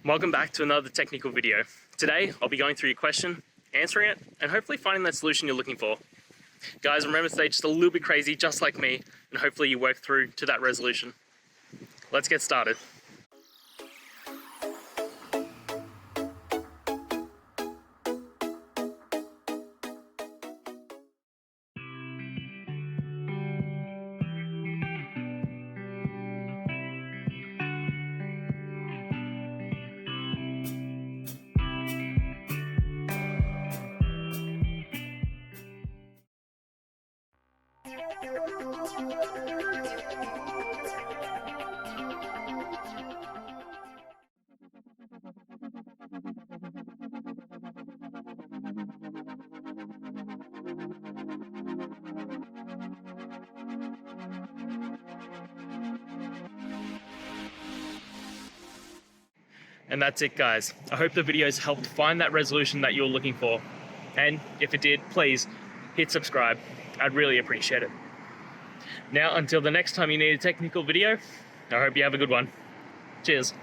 Welcome back to another technical video. Today, I'll be going through your question, answering it, and hopefully finding that solution you're looking for. Guys, remember to stay just a little bit crazy, just like me, and hopefully you work through to that resolution. Let's get started. And that's it, guys. I hope the video's helped find that resolution that you're looking for. And if it did, please hit subscribe. I'd really appreciate it. Now, until the next time you need a technical video, I hope you have a good one. Cheers.